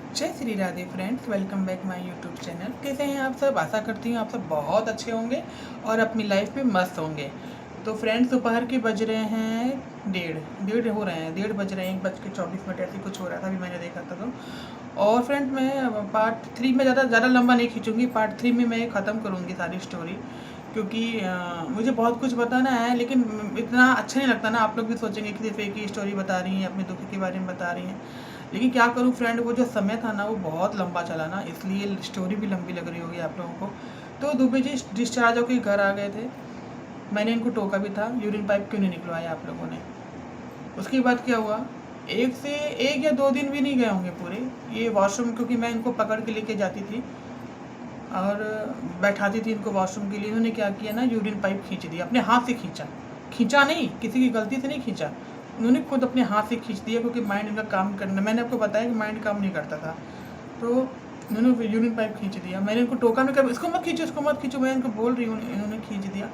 जय Shri Radhe friends, welcome back my YouTube channel. कैसे हैं आप सब? आशा करती हूँ आप सब बहुत अच्छे होंगे और अपनी लाइफ में मस्त होंगे। तो फ्रेंड्स, दोपहर के बज रहे हैं डेढ़ डेढ़ हो रहे हैं, 1:30 बज रहे हैं, 1:24 ऐसे कुछ हो रहा था, अभी मैंने देखा था। तो और फ्रेंड्स, मैं पार्ट 3 में ज़्यादा लंबा नहीं खींचूंगी। पार्ट 3 में मैं ख़त्म करूँगी सारी स्टोरी, क्योंकि मुझे बहुत कुछ बताना है, लेकिन इतना अच्छा नहीं लगता ना। आप लोग भी सोचेंगे कि सिर्फ एक ही स्टोरी बता रही हैं, अपने दुख के बारे में बता रही हैं। लेकिन क्या करूँ फ्रेंड, वो जो समय था ना वो बहुत लंबा चला ना, इसलिए स्टोरी भी लंबी लग रही होगी आप लोगों को। तो दुबे जी डिस्चार्ज होकर घर आ गए थे। मैंने इनको टोका भी था, यूरिन पाइप क्यों नहीं निकलवाया आप लोगों ने। उसके बाद क्या हुआ, एक या 2 दिन भी नहीं गए होंगे पूरे ये वॉशरूम, क्योंकि मैं इनको पकड़ के लेके जाती थी और बैठाती थी इनको वॉशरूम के लिए। इन्होंने क्या किया ना, यूरिन पाइप खींच दिया, अपने हाथ से खींचा। खींचा नहीं, किसी की गलती से नहीं खींचा, उन्होंने खुद अपने हाथ से खींच दिया, क्योंकि माइंड इनका काम करना, मैंने आपको बताया कि माइंड काम नहीं करता था। तो उन्होंने यूरिन पाइप खींच दिया। मैंने इनको टोका, में कहा इसको मत खींचो, इसको मत खींचो, मैं इनको बोल रही हूँ, इन्होंने खींच दिया।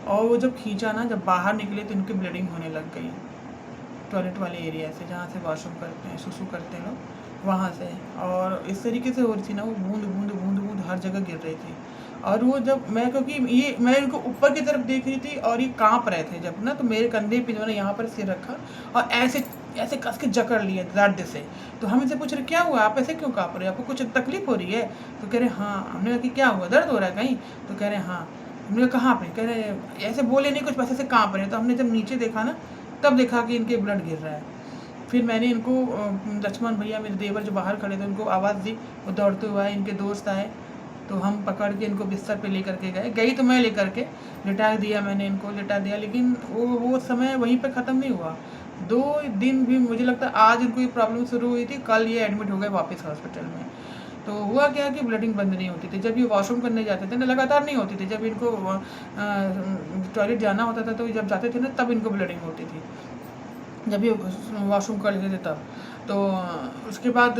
और वो जब खींचा ना, जब बाहर निकले तो इनकी ब्लीडिंग होने लग गई, टॉयलेट वाले एरिया से, जहाँ से वॉशरूम करते हैं, सुसु करते हैं लोग, वहाँ से। और इस तरीके से हो रही थी ना, वो बूंद बूंद बूंद बूंद हर जगह गिर रही थी। और वो जब मैं, क्योंकि ये मैं इनको ऊपर की तरफ देख रही थी और ये कांप रहे थे जब ना, तो मेरे कंधे पे इन्होंने यहाँ पर सिर रखा और ऐसे ऐसे कस के जकड़ लिए दर्द से। तो हम इनसे पूछ रहे क्या हुआ, आप ऐसे क्यों काँप रहे हो, आपको कुछ तकलीफ हो रही है? तो कह रहे हाँ। हमने कहा कि क्या हुआ, दर्द हो रहा है कहीं? तो कह रहे हाँ। हमने कहा कहाँ पे? कह रहे ऐसे बोले नहीं, कुछ बस ऐसे काँप रहे हैं। तो हमने जब नीचे देखा ना, तब देखा कि इनके ब्लड गिर रहा है। फिर मैंने इनको लक्ष्मण भैया मेरे देवर जो बाहर खड़े थे उनको आवाज़ दी, वो दौड़ते हुए आए, इनके दोस्त आए। तो हम पकड़ के इनको बिस्तर पे लेकर के गई तो मैं लेकर के लिटा दिया, मैंने इनको लिटा दिया। लेकिन वो समय वहीं पे ख़त्म नहीं हुआ। 2 दिन भी, मुझे लगता है आज इनको ये प्रॉब्लम शुरू हुई थी, कल ये एडमिट हो गए वापस हॉस्पिटल में। तो हुआ क्या कि ब्लीडिंग बंद नहीं होती थी। जब ये वॉशरूम करने जाते थे ना, लगातार नहीं होती थी। जब इनको टॉयलेट जाना होता था, तो जब जाते थे ना, तब इनको ब्लीडिंग होती थी, जब ये वॉशरूम कर लेते थे तब। तो उसके बाद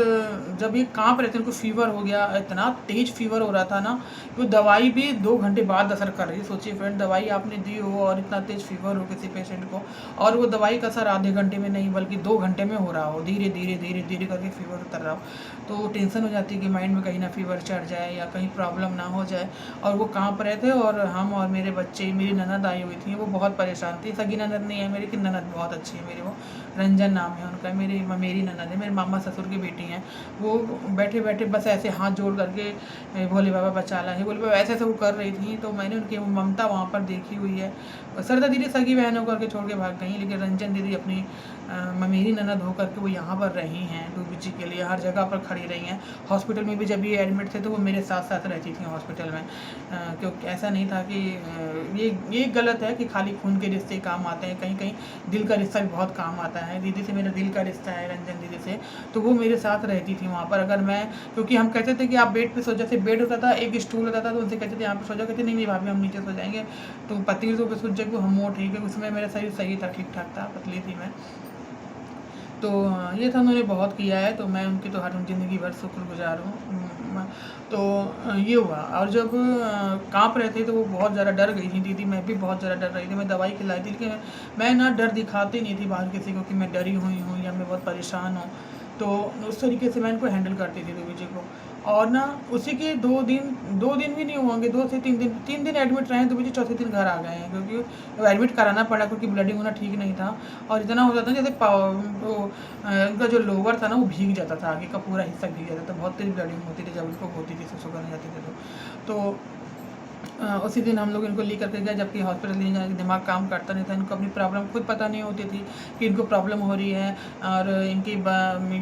जब ये काँप रहे थे, इनको फ़ीवर हो गया, इतना तेज़ फ़ीवर हो रहा था ना, कि वो दवाई भी 2 घंटे बाद असर कर रही है। सोचिए फ्रेंड, दवाई आपने दी हो और इतना तेज़ फ़ीवर हो किसी पेशेंट को, और वो दवाई का असर आधे घंटे में नहीं बल्कि 2 घंटे में हो रहा हो, धीरे धीरे धीरे धीरे करके फ़ीवर उतर रहा हो। तो टेंशन हो जाती है कि माइंड में कहीं ना फ़ीवर चढ़ जाए या कहीं प्रॉब्लम ना हो जाए। और वो काँप रहे थे, और हम और मेरे बच्चे, मेरी ननद आई हुई थी, वो बहुत परेशान थी। सगी ननद नहीं है मेरी, कि ननद बहुत अच्छी है मेरी, वो रंजन नाम है उनका, मेरी ननद है, मेरे मामा ससुर की बेटी हैं। वो बैठे बैठे बस ऐसे हाथ जोड़ करके भोले बाबा बचा ला है, भोले बाबा ऐसे ऐसे वो कर रही थी। तो मैंने उनकी ममता वहाँ पर देखी हुई है। सरदा दीदी सगी बहनों करके छोड़ के भाग गई, लेकिन रंजन दीदी अपनी मेरी ननद होकर के वो यहाँ पर रही हैं डूबी जी के लिए, हर जगह पर खड़ी रही हैं। हॉस्पिटल में भी जब ये एडमिट थे तो वो मेरे साथ साथ रहती थी हॉस्पिटल में, क्योंकि ऐसा नहीं था कि ये गलत है कि खाली खून के रिश्ते काम आते हैं, कहीं कहीं दिल का रिश्ता भी बहुत काम आता है। दीदी से मेरा दिल का रिश्ता है, रंजन दीदी से। तो वो मेरे साथ रहती थी वहाँ पर। अगर मैं, क्योंकि हम कहते थे कि आप बेड पे सो, जैसे बेड होता था, एक स्टूल होता था, तो उनसे कहते थे यहाँ पे सो जाओ, कहते नहीं नहीं भाभी हम नीचे सो जाएंगे। तो पतली तो पे सो जाएगी, हम वो ठीक है। उसमें मेरा शरीर सही था, ठीक ठाक था, पतली थी मैं। तो ये था, उन्होंने बहुत किया है, तो मैं उनकी तो हर ज़िंदगी भर शुक्रगुजार हूँ। तो ये हुआ। और जब काँप रहे थे तो वो बहुत ज़्यादा डर गई थी दीदी, मैं भी बहुत ज़्यादा डर रही थी। मैं दवाई खिलाई थी, लेकिन मैं ना डर दिखाती नहीं थी बाहर किसी को कि मैं डरी हुई हूँ या मैं बहुत परेशान हूँ। तो उस तरीके से मैं इनको हैंडल करती थी देवी जी को। और ना उसी के 2 दिन भी नहीं होंगे, 2 से 3 दिन एडमिट रहे हैं। देवी जी चौथे दिन घर आ गए हैं, क्योंकि एडमिट कराना पड़ा, क्योंकि ब्लीडिंग होना ठीक नहीं था। और इतना हो जाता था जैसे उनका जो लोअर था ना वो भीग जाता था, आगे का पूरा हिस्सा भीग जाता था, बहुत तेज ब्लीडिंग होती थी जब उनको होती थी, सुसु करने जाते थे तो उसी दिन हम लोग इनको लेकर के गए, जबकि हॉस्पिटल ले जाने दिमाग काम करता नहीं था। इनको अपनी प्रॉब्लम खुद पता नहीं होती थी कि इनको प्रॉब्लम हो रही है और इनकी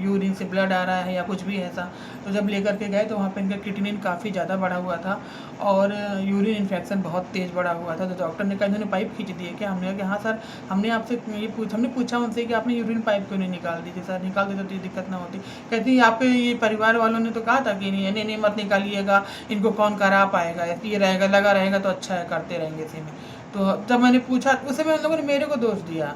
यूरिन से ब्लड आ रहा है या कुछ भी ऐसा। तो जब लेकर के गए तो वहाँ पे इनका क्रिएटिनिन काफ़ी ज़्यादा बढ़ा हुआ था और यूरिन इन्फेक्शन बहुत तेज़ बढ़ा हुआ था। तो डॉक्टर ने कहा इन्होंने पाइप खींच दी है क्या? हमने कहा कि हाँ सर, हमने पूछा उनसे कि आपने यूरिन पाइप क्यों नहीं निकाल दी थी? सर निकाल देते तो ये दिक्कत ना होती। कहती आपके ये परिवार वालों ने तो कहा था कि नहीं नहीं नहीं मत निकालिएगा, इनको कौन करा पाएगा, ये रहेगा लगा रहेगा तो अच्छा है, करते रहेंगे इसी में। तो जब मैंने पूछा उस समय उन लोगों ने मेरे को दोष दिया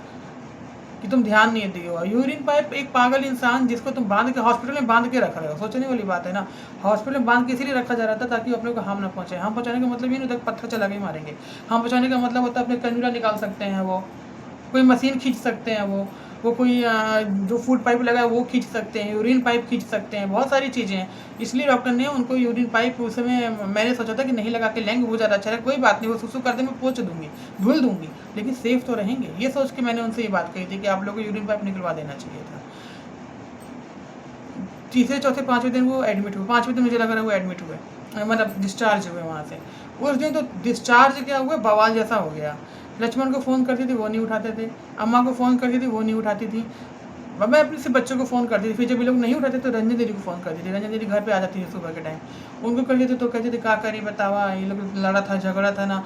कि तुम ध्यान नहीं दिए हो। यूरिन पाइप एक पागल इंसान जिसको तुम बांध के हॉस्पिटल में बांध के रख रहे हो, सोचने वाली बात है ना। हॉस्पिटल में बांध के इसीलिए रखा जा रहा था ताकि अपने को हार्म ना पहुंचे। हार्म पहुंचाने का मतलब ये नहीं होता पत्थर चला के मारेंगे। हार्म पहुंचाने का मतलब होता है अपने कैनुला निकाल सकते हैं, वो कोई मशीन खींच सकते हैं, वो वो कोई जो फूड पाइप लगा है वो खींच सकते हैं, यूरिन पाइप खींच सकते हैं, बहुत सारी चीज़ें हैं। इसलिए डॉक्टर ने उनको यूरिन पाइप उस समय मैंने सोचा था कि नहीं लगा के लेंगे वो ज़्यादा अच्छा है, कोई बात नहीं, वो सुसु कर देंगे, पोंछ दूँगी, धुल दूँगी, लेकिन सेफ तो रहेंगे। ये सोच के मैंने उनसे ये बात कही थी कि आप लोग को यूरिन पाइप निकलवा देना चाहिए था। तीसरे, चौथे, 5वें दिन वो एडमिट हुए। 5वें दिन मुझे लग रहा है वो एडमिट हुए, मतलब डिस्चार्ज हुए वहाँ से। उस दिन तो डिस्चार्ज क्या हुआ, बवाल जैसा हो गया। लक्ष्मण को फ़ोन करती थी वो नहीं उठाते थे, अम्मा को फ़ोन करती थी वो नहीं उठाती थी, मैं अपने से बच्चों को फ़ोन करती थी। फिर जब ये लोग नहीं उठाते तो रंजन दीदी को फ़ोन करती थी। रंजन दीदी घर पे आ जाती थी सुबह के टाइम, उनको करती थी तो कहती थी क्या करी बतावा, ये लोग लड़ा था झगड़ा था ना।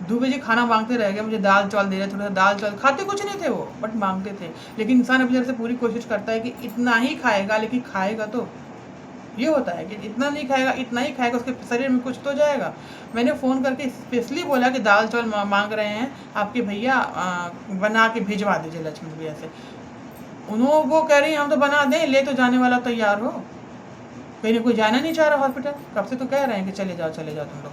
2 बजे खाना मांगते रह गए, मुझे दाल चावल दे रहे, थोड़ा सा दाल चावल खाते कुछ नहीं थे वो, बट मांगते थे। लेकिन इंसान अपनी तरफ से पूरी कोशिश करता है कि इतना ही खाएगा, लेकिन खाएगा तो। ये होता है कि इतना नहीं खाएगा, इतना ही खाएगा, उसके शरीर में कुछ तो जाएगा। मैंने फ़ोन करके स्पेशली बोला कि दाल चावल मांग रहे हैं आपके भैया, बना के भिजवा दीजिए लक्ष्मण भैया से। उन्होंने वो कह रही हैं हम तो बना दें, ले तो जाने वाला तैयार हो, कहीं कोई जाना नहीं चाह रहा हॉस्पिटल, कब से तो कह रहे हैं कि चले जाओ तुम लोग।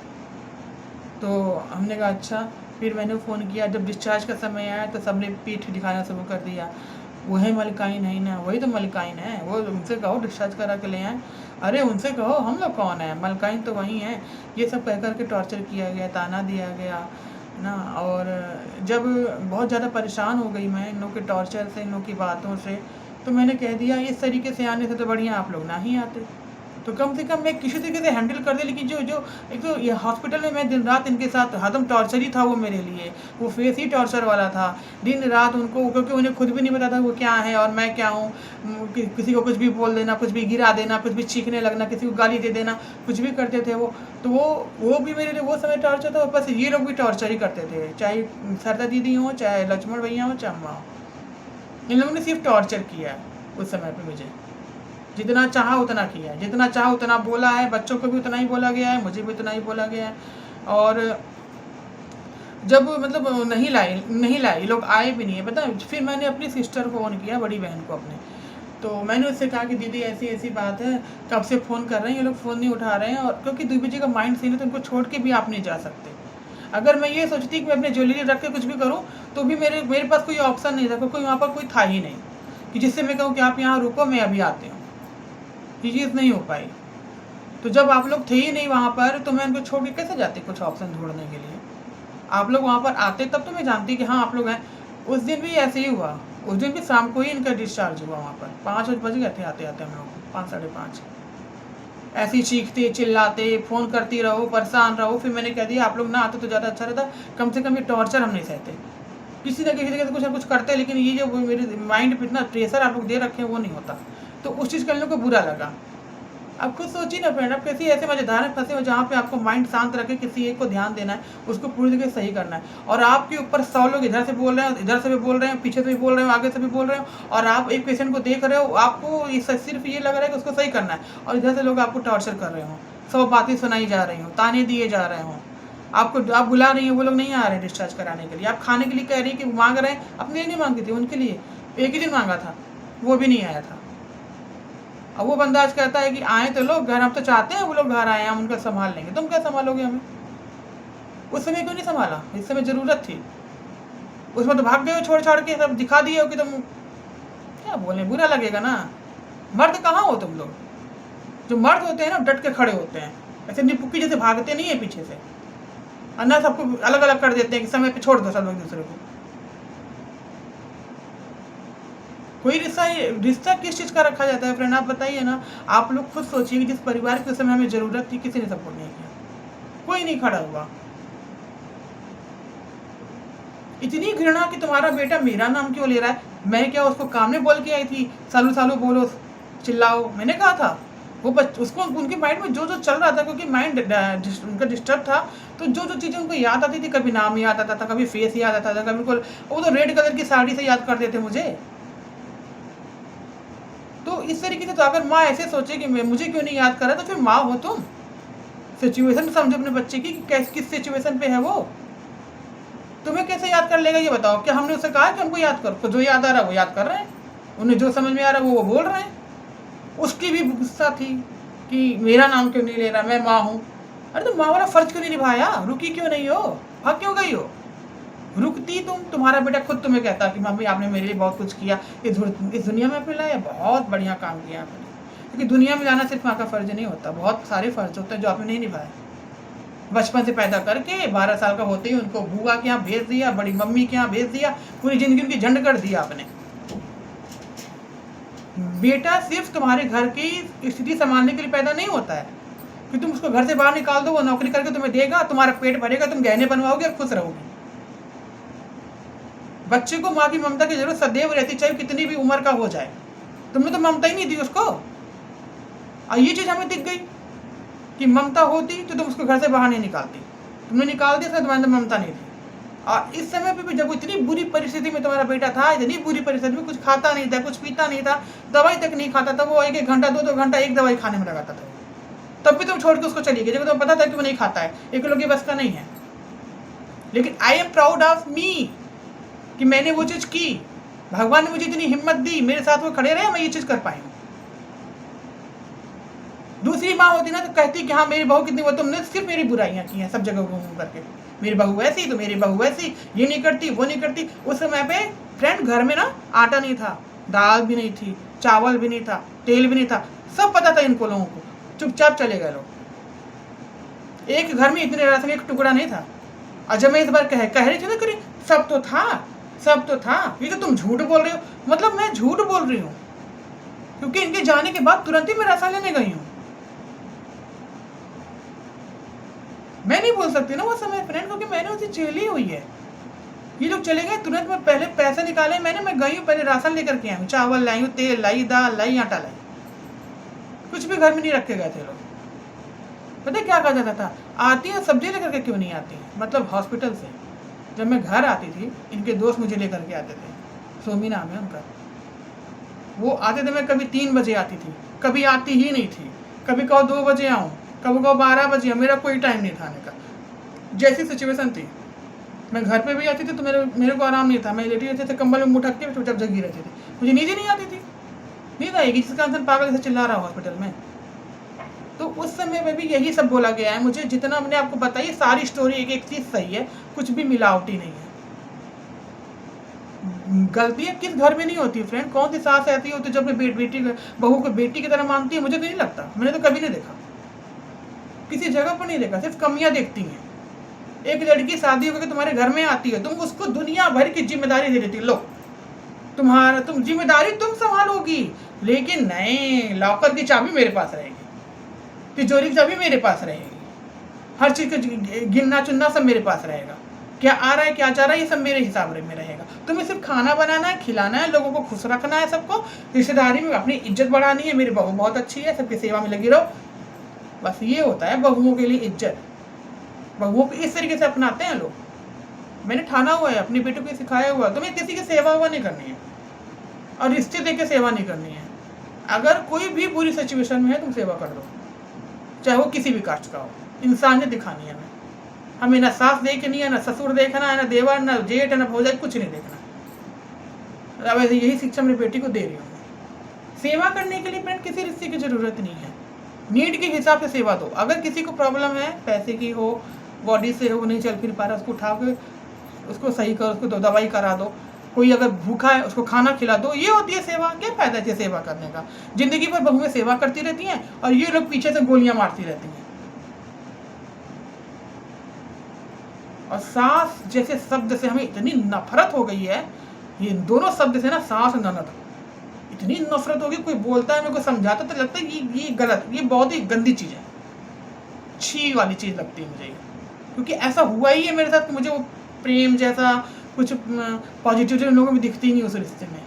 तो हमने कहा अच्छा। फिर मैंने फ़ोन किया, जब डिस्चार्ज का समय आया तो सबने पीठ दिखाना शुरू कर दिया, वही मलिकाइन है ना, वही तो मलिकाइन है, वो उनसे कहो डिस्चार्ज करा के ले आए। अरे उनसे कहो, हम लोग कौन है, मलिकाइन तो वही है। ये सब कह कर के टॉर्चर किया गया, ताना दिया गया ना। और जब बहुत ज़्यादा परेशान हो गई मैं इन लोग के टॉर्चर से, इन लोग की बातों से, तो मैंने कह दिया इस तरीके से आने से तो बढ़िया आप लोग ना ही आते, तो कम से कम मैं किसी तरीके से हैंडल कर दे। लेकिन जो जो एक तो ये हॉस्पिटल में मैं दिन रात इनके साथ हरदम टॉर्चर ही था वो मेरे लिए, वो फेस ही टॉर्चर वाला था दिन रात उनको, क्योंकि उन्हें खुद भी नहीं पता था वो क्या है और मैं क्या हूँ। किसी को कुछ भी बोल देना, कुछ भी गिरा देना, कुछ भी चीखने लगना, किसी को गाली दे देना, कुछ भी करते थे वो। तो वो भी मेरे लिए वो समय टॉर्चर था, बस ये लोग भी टॉर्चर ही करते थे, चाहे सरदा दीदी हो, चाहे लक्ष्मण भैया हो, चाहे अम्मा हो। इन लोगों ने सिर्फ टॉर्चर किया है उस समय पर मुझे, जितना चाहा उतना किया है, जितना चाहा उतना बोला है, बच्चों को भी उतना ही बोला गया है, मुझे भी उतना ही बोला गया है। और जब मतलब नहीं लाए ये लोग, आए भी नहीं है पता। फिर मैंने अपनी सिस्टर को फ़ोन किया, बड़ी बहन को अपने, तो मैंने उससे कहा कि दीदी ऐसी ऐसी बात है, कब से फ़ोन कर रहे हैं, ये लोग फ़ोन नहीं उठा रहे हैं। और क्योंकि दूबी जी का माइंड सही है तो उनको छोड़ के भी आप नहीं जा सकते। अगर मैं ये सोचती कि मैं अपने ज्वेलरी रख के कुछ भी करूँ, तो भी मेरे पास कोई ऑप्शन नहीं था, क्योंकि वहाँ पर कोई था ही नहीं कि जिससे मैं कहूँ कि आप यहाँ रुको, मैं अभी आती हूँ। ये चीज़ नहीं हो पाई। तो जब आप लोग थे ही नहीं वहाँ पर, तो मैं उनको छोड़ के कैसे जाती कुछ ऑप्शन ढूंढने के लिए। आप लोग वहाँ पर आते तब तो मैं जानती कि हाँ आप लोग हैं। उस दिन भी ऐसे ही हुआ, उस दिन भी शाम को ही इनका डिस्चार्ज हुआ। वहाँ पर 5 बज गए थे आते आते हम लोग, 5 साढ़े 5। ऐसे ही चीखते चिल्लाते, फ़ोन करती रहो, परेशान रहो। फिर मैंने कह दिया आप लोग ना आते तो ज़्यादा अच्छा रहता, कम से कम ये टॉर्चर हम नहीं सहते। किसी न किसी तरीके से कुछ ना कुछ करते, लेकिन ये जो मेरे माइंड पर इतना प्रेशर आप लोग दे रखे हैं वो नहीं होता। तो उस चीज़ का इन लोग को बुरा लगा। आप खुद सोचिए ना फ्रेंड, आप किसी ऐसे मजेदार में फंसे हो जहाँ पे आपको माइंड शांत रखे, किसी एक को ध्यान देना है, उसको पूरी तरीके से सही करना है, और आपके ऊपर 100 लोग इधर से बोल रहे हैं, इधर से भी बोल रहे हैं, पीछे से भी बोल रहे हो, आगे से भी बोल रहे हो, और आप एक पेशेंट को देख रहे हो, आपको सिर्फ ये लग रहा है कि उसको सही करना है, और इधर से लोग आपको टॉर्चर कर रहे हो, 100 बातें सुनाई जा रही हो, ताने दिए जा रहे हो, आपको आप बुला रही हैं, वो लोग नहीं आ रहे हैं डिस्चार्ज कराने के लिए, आप खाने के लिए कह रही हैं कि मांग रहे हैं, अपने लिए नहीं मांगी थी, उनके लिए एक ही दिन मांगा था, वो भी नहीं आया था। अब वो बंदा आज कहता है कि आए तो लोग घर, हम तो चाहते हैं वो लोग घर आए, हम उनका संभाल लेंगे। तुम क्या संभालोगे हमें? उस समय क्यों नहीं संभाला? इस समय ज़रूरत थी। उसमें तो भाग गए हो छोड़ छाड़ के, सब दिखा दिए हो कि तुम, क्या बोले, बुरा लगेगा ना। मर्द कहाँ हो तुम लोग? जो मर्द होते हैं ना डट के खड़े होते हैं, ऐसे निपुक्की जैसे भागते नहीं है पीछे से, और ना सबको अलग अलग कर देते हैं कि समय पे छोड़ दो सब लोग दूसरे को। कोई रिश्ता किस चीज़ का रखा जाता है फ्रेंड, आप बताइए ना। आप लोग खुद सोचिए कि जिस परिवार की उस समय हमें ज़रूरत थी, किसी ने सपोर्ट नहीं किया, कोई नहीं खड़ा हुआ। इतनी घृणा कि तुम्हारा बेटा मेरा नाम क्यों ले रहा है। मैं क्या उसको काम में बोल के आई थी सालू सालू बोलो चिल्लाओ, मैंने कहा था। वो उसको उनके माइंड में जो जो चल रहा था, क्योंकि माइंड उनका डिस्टर्ब था, तो जो जो चीज़ें उनको याद आती थी, कभी नाम याद आता था, कभी फेस याद आता था, कभी उनको वो तो रेड कलर की साड़ी से याद करते थे मुझे। तो इस तरीके से तो अगर माँ ऐसे सोचे कि मुझे क्यों नहीं याद कर रहा, तो फिर माँ हो तुम, सिचुएशन समझो अपने बच्चे की कि किस सिचुएशन पे है वो, तुम्हें कैसे याद कर लेगा ये बताओ। क्या हमने उसे कहा कि हमको याद करो? तो जो याद आ रहा है वो याद कर रहे हैं, उन्हें जो समझ में आ रहा है वो बोल रहे हैं। उसकी भी गुस्सा थी कि मेरा नाम क्यों नहीं ले रहा, मैं माँ हूँ। अरे तो माँ वाला फर्ज क्यों नहीं निभाया? रुकी क्यों नहीं हो? भाग क्यों गई हो? रुकती तुम? तुम्हारा बेटा खुद तुम्हें कहता कि मम्मी आपने मेरे लिए बहुत कुछ किया, इस दुनिया में आपने लाया, बहुत बढ़िया काम किया आपने। क्योंकि दुनिया में लाना सिर्फ माँ का फ़र्ज़ नहीं होता, बहुत सारे फ़र्ज़ होते हैं जो आपने नहीं निभाए। बचपन से पैदा करके 12 साल का होते ही उनको बुआ के यहाँ भेज दिया, बड़ी मम्मी के यहाँ भेज दिया, पूरी ज़िंदगी उनकी झंड कर दिया आपने। बेटा सिर्फ तुम्हारे घर की स्थिति संभालने के लिए पैदा नहीं होता है कि तुम उसको घर से बाहर निकाल दो, वो नौकरी करके तुम्हें देगा, तुम्हारा पेट भरेगा, तुम गहने बनवाओगे और खुश रहोगी। बच्चे को माँ की ममता की जरूरत सदैव रहती, चाहे कितनी भी उम्र का हो जाए। तुमने तो ममता ही नहीं दी उसको, और ये चीज़ हमें दिख गई कि ममता होती तो तुम उसको घर से बाहर नहीं निकालती। तुमने निकाल दिया, तुम्हारे अंदर ममता नहीं थी। और इस समय पे भी जब इतनी बुरी परिस्थिति में तुम्हारा बेटा था, इतनी बुरी परिस्थिति में, कुछ खाता नहीं था, कुछ पीता नहीं था, दवाई तक नहीं खाता था, वो 1-1 घंटा 2-2 घंटा एक दवाई खाने में लगाता था, तब भी तुम छोड़ के उसको चली गई, जब तुम्हें पता था कि वो नहीं खाता है, एक लोग के बस का नहीं है। लेकिन I am proud of me कि मैंने वो चीज़ की। भगवान ने मुझे इतनी हिम्मत दी, मेरे साथ वो खड़े रहे, मैं ये चीज़ कर पाई हूँ। दूसरी माँ होती ना तो कहती कि हाँ मेरी बहू कितनी, वो तुमने सिर्फ मेरी बुराइयाँ की हैं सब जगह घूम करके, मेरी बहू ऐसी तो मेरी बहू वैसी, ये नहीं करती वो नहीं करती। उस समय पे फ्रेंड घर में ना आटा नहीं था, दाल भी नहीं थी, चावल भी नहीं था, तेल भी नहीं था, सब पता था इनको लोगों को, चुपचाप चले गए लोग। एक घर में इतने राशन एक टुकड़ा नहीं था। और जब मैं इस बार कह रही थी ना करी सब तो था, सब तो था, ये तो तुम झूठ बोल रहे हो, मतलब मैं झूठ बोल रही हूँ, क्योंकि इनके जाने के बाद तुरंत ही मैं राशन लेने गई हूँ। मैं नहीं बोल सकती ना वो समय फ्रेंड, क्योंकि मैंने उसे झेली हुई है। ये लोग चले गए, तुरंत मैं पहले पैसे निकाले, मैं गई हूँ, पहले राशन लेकर के आई हूँ, चावल लाई हूँ, तेल लाई, दाल लाई, आटा लाई, कुछ भी घर में नहीं रख के गए थे लोग। पता है क्या कहा जाता था, आती है सब्जी लेकर के क्यों नहीं आती है, मतलब हॉस्पिटल से जब मैं घर आती थी, इनके दोस्त मुझे लेकर के आते थे, सोमी नाम है उनका, वो आते थे, मैं कभी 3 बजे आती थी, कभी आती ही नहीं थी, कभी कहो 2 बजे आऊँ, कभी कहो 12 बजे, मेरा कोई टाइम नहीं था आने का। जैसी सिचुएशन थी, मैं घर पे भी आती थी तो मेरे को आराम नहीं था, मैं लेटी रहती थी कंबल में मुँह ढक के चुपचाप जगी रहती थी, मुझे नींद ही नहीं आती थी, नींद आएगी जिसका इंसान पागल से चिल्ला रहा हॉस्पिटल में। तो उस समय में भी यही सब बोला गया है मुझे, जितना मैंने आपको बताई सारी स्टोरी एक एक चीज़ सही है, कुछ भी मिलावटी नहीं है। गलतियाँ किस घर में नहीं होती फ्रेंड, कौन सी सास ऐसी होती है जो अपने बेटी बहू को बेटी की तरह मानती है, मुझे तो नहीं लगता, मैंने तो कभी नहीं देखा, किसी जगह पर नहीं देखा, सिर्फ कमियां देखती हैं। एक लड़की शादी होकर तुम्हारे घर में आती है, तुम उसको दुनिया भर की जिम्मेदारी दे देती, लो तुम जिम्मेदारी तुम संभालोगी, लेकिन नहीं, लॉकर की चाबी मेरे पास रहेगी, तिजोरी की चाबी मेरे पास रहेगी, हर चीज़ का गिनना चुनना सब मेरे पास रहेगा, क्या आ रहा है क्या जा रहा है ये सब मेरे हिसाब में रहेगा। तुम्हें सिर्फ खाना बनाना है, खिलाना है, लोगों को खुश रखना है, सबको रिश्तेदारी में अपनी इज्जत बढ़ानी है, मेरी बहू बहुत अच्छी है, सबकी सेवा में लगी रहो, बस ये होता है बहुओं के लिए इज्जत। बहुओं को इस तरीके से अपनाते हैं लोग, मैंने ठाना हुआ है, अपनी बेटों को सिखाया हुआ है, तुम्हें किसी की सेवा हुआ नहीं करनी है और रिश्ते दे के सेवा नहीं करनी है। अगर कोई भी बुरी सिचुएशन में है तुम सेवा कर दो, चाहे वो किसी भी कास्ट का हो, इंसानियत दिखानी है हमें, ना सास देखनी है, ना ससुर देखना है, ना देवर, ना जेठ, ना भौजाई, कुछ नहीं देखना। अब यही शिक्षा मेरी बेटी को दे रही हूँ। सेवा करने के लिए फ्रेंड किसी रिश्ते की ज़रूरत नहीं है, नीड के हिसाब से सेवा दो। अगर किसी को प्रॉब्लम है, पैसे की हो, बॉडी से हो, नहीं चल फिर पा रहा, उसको उठा के उसको सही करो, उसको दवाई करा दो, कोई अगर भूखा है उसको खाना खिला दो, ये होती है सेवा। क्या फ़ायदा है सेवा करने का, ज़िंदगी भर बहुएं सेवा करती रहती हैं और ये लोग पीछे से गोलियां मारती रहती हैं। और सास जैसे शब्द से हमें इतनी नफरत हो गई है, ये दोनों शब्द से ना, सास ननद, इतनी नफरत होगी, कोई बोलता है मेरे को समझाता तो लगता है ये गलत, ये बहुत ही गंदी चीज़ है, छी वाली चीज़ लगती है मुझे, क्योंकि ऐसा हुआ ही है मेरे साथ कि मुझे वो प्रेम जैसा कुछ पॉजिटिविटी लोगों में दिखती नहीं उस रिश्ते में।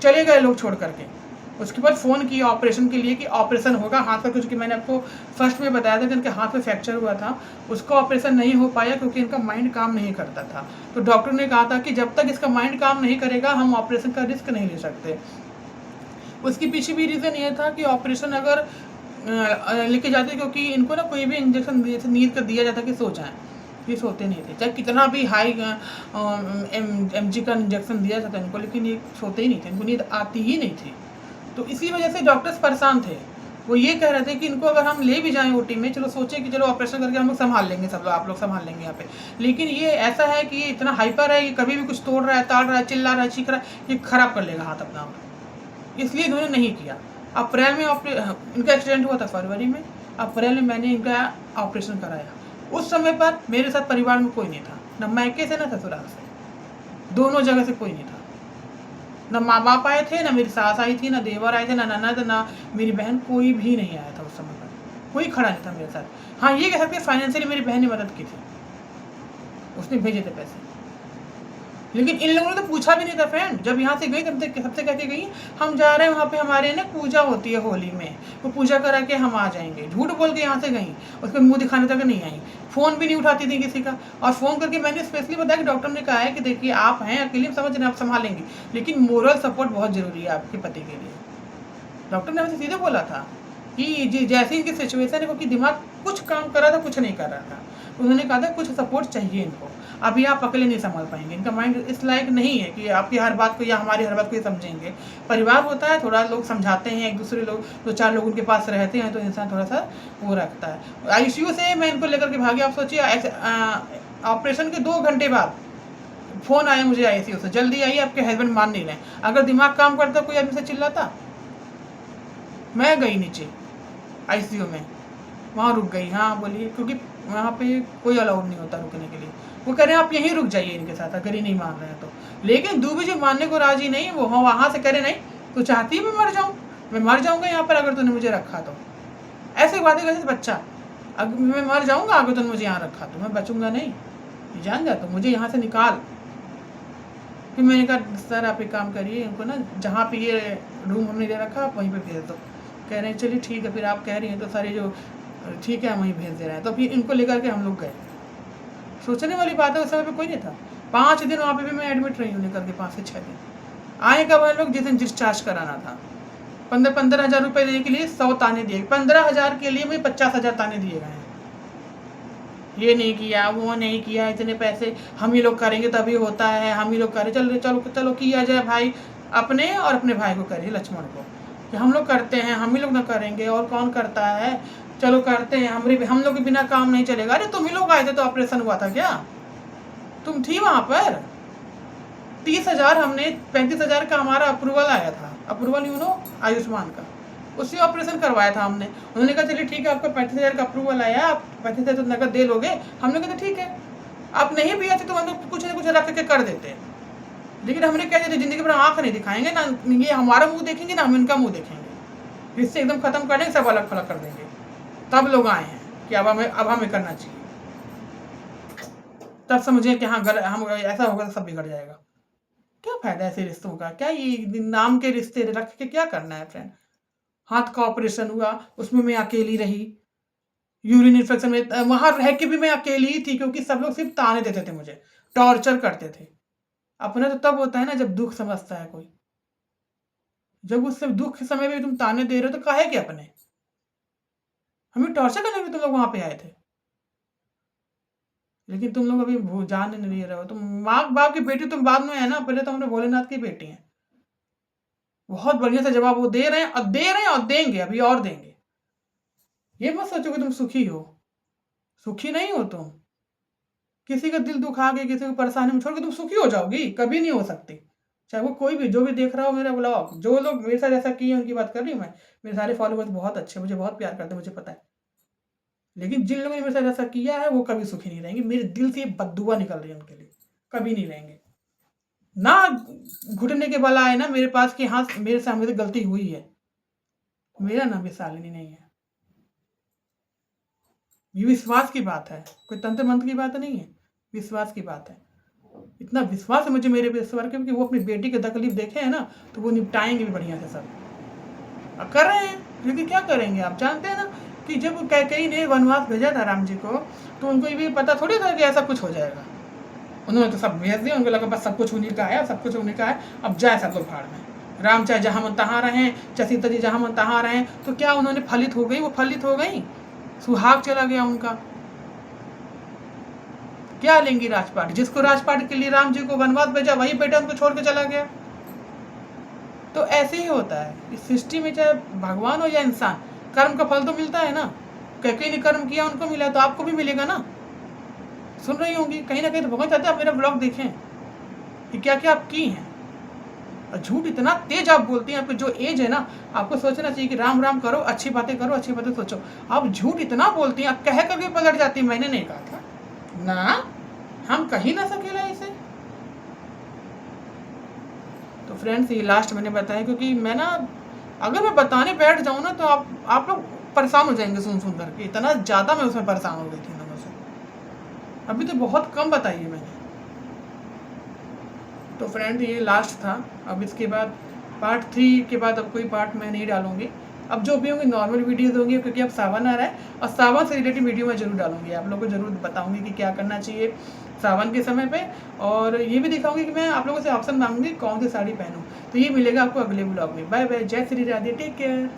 चले गए लोग छोड़ करके। उसके बाद फ़ोन किया ऑपरेशन के लिए कि ऑपरेशन होगा हाथ का, क्योंकि मैंने आपको फर्स्ट में बताया था कि इनके हाथ में फ्रैक्चर हुआ था, उसका ऑपरेशन नहीं हो पाया क्योंकि इनका माइंड काम नहीं करता था। तो डॉक्टर ने कहा था कि जब तक इसका माइंड काम नहीं करेगा हम ऑपरेशन का रिस्क नहीं ले सकते। उसके पीछे भी रीज़न ये था कि ऑपरेशन अगर लेके जाते, क्योंकि इनको ना कोई भी इंजेक्शन नींद का दिया जाता कि सो जाएँ, ये सोते नहीं थे, चाहे कितना भी हाई mg का इंजेक्शन दिया जाता इनको, लेकिन ये सोते ही नहीं थे, इनको नींद आती ही नहीं थी। तो इसी वजह से डॉक्टर्स परेशान थे वो ये कह रहे थे कि इनको अगर हम ले भी जाएं ओटी में, चलो सोचें कि चलो ऑपरेशन करके हम लोग संभाल लेंगे, सब लोग आप लोग संभाल लेंगे यहाँ पे, लेकिन ये ऐसा है कि ये इतना हाइपर है, ये कभी भी कुछ तोड़ रहा है, ताड़ रहा है, चिल्ला रहा है, चीख रहा है, ये खराब कर लेगा हाथ अपना, इसलिए इन्होंने नहीं किया। अप्रैल में इनका एक्सीडेंट हुआ था फरवरी में, अप्रैल में मैंने इनका ऑपरेशन कराया। उस समय पर मेरे साथ परिवार में कोई नहीं था, न मायके से न ससुराल से, दोनों जगह से कोई नहीं था। न माँ बाप आए थे, न मेरी सास आई थी, न देवर आए थे, न ननद, न मेरी बहन, कोई भी नहीं आया था उस समय पर, कोई खड़ा नहीं था मेरे साथ। हाँ, ये कह सकते फाइनेंशियली मेरी बहन ने मदद की थी, उसने भेजे थे पैसे, लेकिन इन लोगों ने तो पूछा भी नहीं था फ्रेंड। जब यहाँ से गई तब सबसे कह के गई हम जा रहे हैं वहाँ पे, हमारे ना पूजा होती है होली में, वो पूजा करा के हम आ जाएंगे। झूठ बोल के यहाँ से गई, उसके मुंह दिखाने तक नहीं आई, फ़ोन भी नहीं उठाती थी किसी का। और फ़ोन करके मैंने स्पेशली बताया कि डॉक्टर ने कहा है कि देखिए आप हैं अकेले, समझ रहे हैं, आप संभालेंगे, लेकिन मोरल सपोर्ट बहुत ज़रूरी है आपके पति के लिए। डॉक्टर ने हमसे सीधे बोला था कि जैसे इनकी सिचुएशन है, क्योंकि दिमाग कुछ काम कर रहा था, कुछ नहीं कर रहा था, उन्होंने कहा था कुछ सपोर्ट चाहिए इनको, अभी आप अकेले नहीं संभाल पाएंगे, इनका माइंड इस लायक नहीं है कि आपकी हर बात को या हमारी हर बात को ये समझेंगे। परिवार होता है, थोड़ा लोग समझाते हैं, एक दूसरे लोग, दो चार लोग उनके पास रहते हैं तो इंसान थोड़ा सा वो रखता है। आईसीयू से मैं इनको लेकर के भागी। आप सोचिए ऑपरेशन के 2 घंटे बाद फ़ोन आया मुझे आईसीयू से, जल्दी आइए आपके हस्बैंड मान नहीं रहे। अगर दिमाग काम करता कोई आदमी से चिल्लाता। मैं गई नीचे आईसीयू में, वहाँ रुक गई। हाँ बोलिए, क्योंकि वहाँ पे कोई अलाउड नहीं होता रुकने के लिए। वो कह रहे हैं आप यहीं रुक जाइए इनके साथ, अगर ये नहीं मान रहे हैं तो। लेकिन दूबी जी मानने को राजी नहीं, वो वहाँ से कह रहे नहीं तो चाहती है मैं मर जाऊँ, मैं मर जाऊँगा यहाँ पर अगर तूने मुझे रखा तो। ऐसे बातें करते बच्चा, अगर मैं मर जाऊँगा अगर तूने मुझे यहाँ रखा तो, मैं बचूंगा नहीं, जान जा तो मुझे यहाँ से निकाल। फिर मैंने कहा सर आप एक काम करिए, इनको ना जहाँ पे ये रूम हमने दे रखा आप वहीं पे भेज दो। कह रहे हैं चलिए ठीक है, फिर आप कह रही हैं तो सारे जो ठीक है हम वहीं भेज दे रहे हैं। तो फिर इनको लेकर के हम लोग गए। सोचने वाली बात है, उस समय पे कोई नहीं था। 5 दिन वहाँ पे भी मैं एडमिट रही हूँ लेकर के, 5 से 6 दिन। आए कब हम लोग, जिस दिन डिस्चार्ज कराना था। 15 हज़ार रुपये देने के लिए 100 ताने दिए, 15,000 के लिए मुझे 50,000 ताने दिए गए हैं। ये नहीं किया, वो नहीं किया, इतने पैसे हम ही लोग करेंगे तभी होता है, हम ही लोग करें, चलो चलो चलो किया जाए भाई, अपने और अपने भाई को करिए, लक्ष्मण को, कि हम लोग करते हैं, हम ही लोग ना करेंगे और कौन करता है, चलो करते हैं, हम लोग के बिना काम नहीं चलेगा। अरे तुम ही लोग आए थे तो ऑपरेशन हुआ था क्या, तुम थी वहाँ पर। 30,000 हमने, 35,000 का हमारा अप्रूवल आया था, अप्रूवल आयुष्मान का, उससे ऑपरेशन करवाया था हमने। उन्होंने कहा चलिए ठीक है आपका 35,000 का अप्रूवल आया, आप 35,000 तो नकद दे लोगे। हमने कहा ठीक है, आप नहीं भी आते तो हम लोग कुछ ना कुछ रख के कर देते, लेकिन हमने कह दिया जिंदगी भर आँख नहीं दिखाएंगे ना, ये हमारा मुंह देखेंगे ना हम इनका मुंह देखेंगे, इससे एकदम खत्म कर देंगे, सब अलग फलग कर देंगे। तब लोग आए हैं कि अब हमें करना चाहिए। तब समझे कि हाँ हम ऐसा होगा तो सब बिगड़ जाएगा। क्या फायदा ऐसे रिश्तों का, क्या ये नाम के रिश्ते रख के क्या करना है फ्रेंड। हाथ का ऑपरेशन हुआ, उसमें मैं अकेली रही, यूरिन इन्फेक्शन में वहां रह के भी मैं अकेली ही थी, क्योंकि सब लोग सिर्फ ताने देते थे मुझे, टॉर्चर करते थे। अपना तो तब होता है ना जब दुख समझता है कोई, जब उस दुख के समय में तुम ताने दे रहे हो तो काहे के अपने, हमें टॉर्चर करने में तुम लोग वहां पे आए थे। लेकिन तुम लोग अभी जान नहीं रहे हो, तुम माँ बाप की बेटी तुम बाद में है ना, पहले तो हमने भोलेनाथ की बेटी है। बहुत बढ़िया सा जवाब वो दे रहे हैं और देंगे, अभी और देंगे। ये मत सोचो कि तुम सुखी हो, सुखी नहीं हो तुम। किसी का दिल दुखा के, किसी को परेशानी में छोड़ के तुम सुखी हो जाओगी, कभी नहीं हो सकती। चाहे वो कोई भी, जो भी देख रहा हो मेरा ब्लॉग, जो लोग मेरे साथ ऐसा किए उनकी बात कर रही हूँ मैं। मेरे सारे फॉलोवर्स बहुत अच्छे, मुझे बहुत प्यार करते हैं, मुझे पता है। लेकिन जिन लोगों ने मेरे साथ ऐसा किया है वो कभी सुखी नहीं रहेंगे। मेरे दिल से बददुआ निकल रही है उनके लिए, कभी नहीं रहेंगे। ना घुटने के बल आए ना मेरे पास कि हाँ मेरे सामने से गलती हुई है। मेरा नाम विशालिनी नहीं है, ये विश्वास की बात है, कोई तंत्र मंत्र की बात नहीं है, विश्वास की बात है। इतना विश्वास है मुझे मेरे ईश्वर के कि वो अपनी बेटी की तकलीफ देखे है ना तो वो निपटाएंगे भी बढ़िया से सब। कर रहे हैं, लेकिन क्या करेंगे। आप जानते हैं ना कि जब कैकेयी ने वनवास भेजा था राम जी को, तो उनको ये भी पता थोड़ी था कि ऐसा कुछ हो जाएगा। उन्होंने तो सब भेज दिया, उनको लगा बस सब कुछ उन्हीं का है, सब कुछ उन्हीं का है, अब जाए सब लोग भाड़ में। राम चाहे जहाँ मन तहाँ रहें, चाहे सीता जी जहाँ मन तहाँ रहें, तो क्या उन्होंने फलित हो गई, वो फलित हो गई, सुहाग चला गया उनका। क्या लेंगी राजपाट, जिसको राजपाट के लिए राम जी को वनवास भेजा वही बेटा उनको छोड़ के चला गया। तो ऐसे ही होता है इस सृष्टि में, चाहे भगवान हो या इंसान, कर्म का फल तो मिलता है ना, कैके ने कर्म किया उनको मिला, तो आपको भी मिलेगा ना। सुन रही होंगी, कहीं ना कहीं तो भगवान चाहते आप मेरा ब्लॉग देखें कि क्या क्या आप की हैं। और झूठ इतना तेज आप बोलती हैं, आपकी जो एज है ना, आपको सोचना चाहिए कि राम राम करो, अच्छी बातें करो, अच्छी बातें सोचो। आप झूठ इतना बोलती हैं, आप कह करके पलट जाती हैं, मैंने नहीं कहा था ना, हम कहीं ना सकेला इसे। तो फ्रेंड्स ये लास्ट मैंने बताया, क्योंकि मैं ना अगर मैं बताने बैठ जाऊँ ना तो आप लोग परेशान हो जाएंगे सुन सुन करके, इतना ज़्यादा मैं उसमें परेशान हो गई थी ना मुझसे। अभी तो बहुत कम बताई है मैंने। तो फ्रेंड ये लास्ट था। अब इसके बाद पार्ट 3 के बाद अब कोई पार्ट मैं नहीं डालूंगी। अब जो भी होंगे नॉर्मल वीडियोस होंगी, क्योंकि अब सावन आ रहा है और सावन से रिलेटेड वीडियो मैं जरूर डालूंगी। आप लोगों को जरूर बताऊंगी कि क्या करना चाहिए सावन के समय पे, और ये भी दिखाऊंगी कि मैं आप लोगों से ऑप्शन मांगूंगी कौन सी साड़ी पहनूं। तो ये मिलेगा आपको अगले ब्लॉग में। बाय बाय, जय श्री राधे, टेक केयर।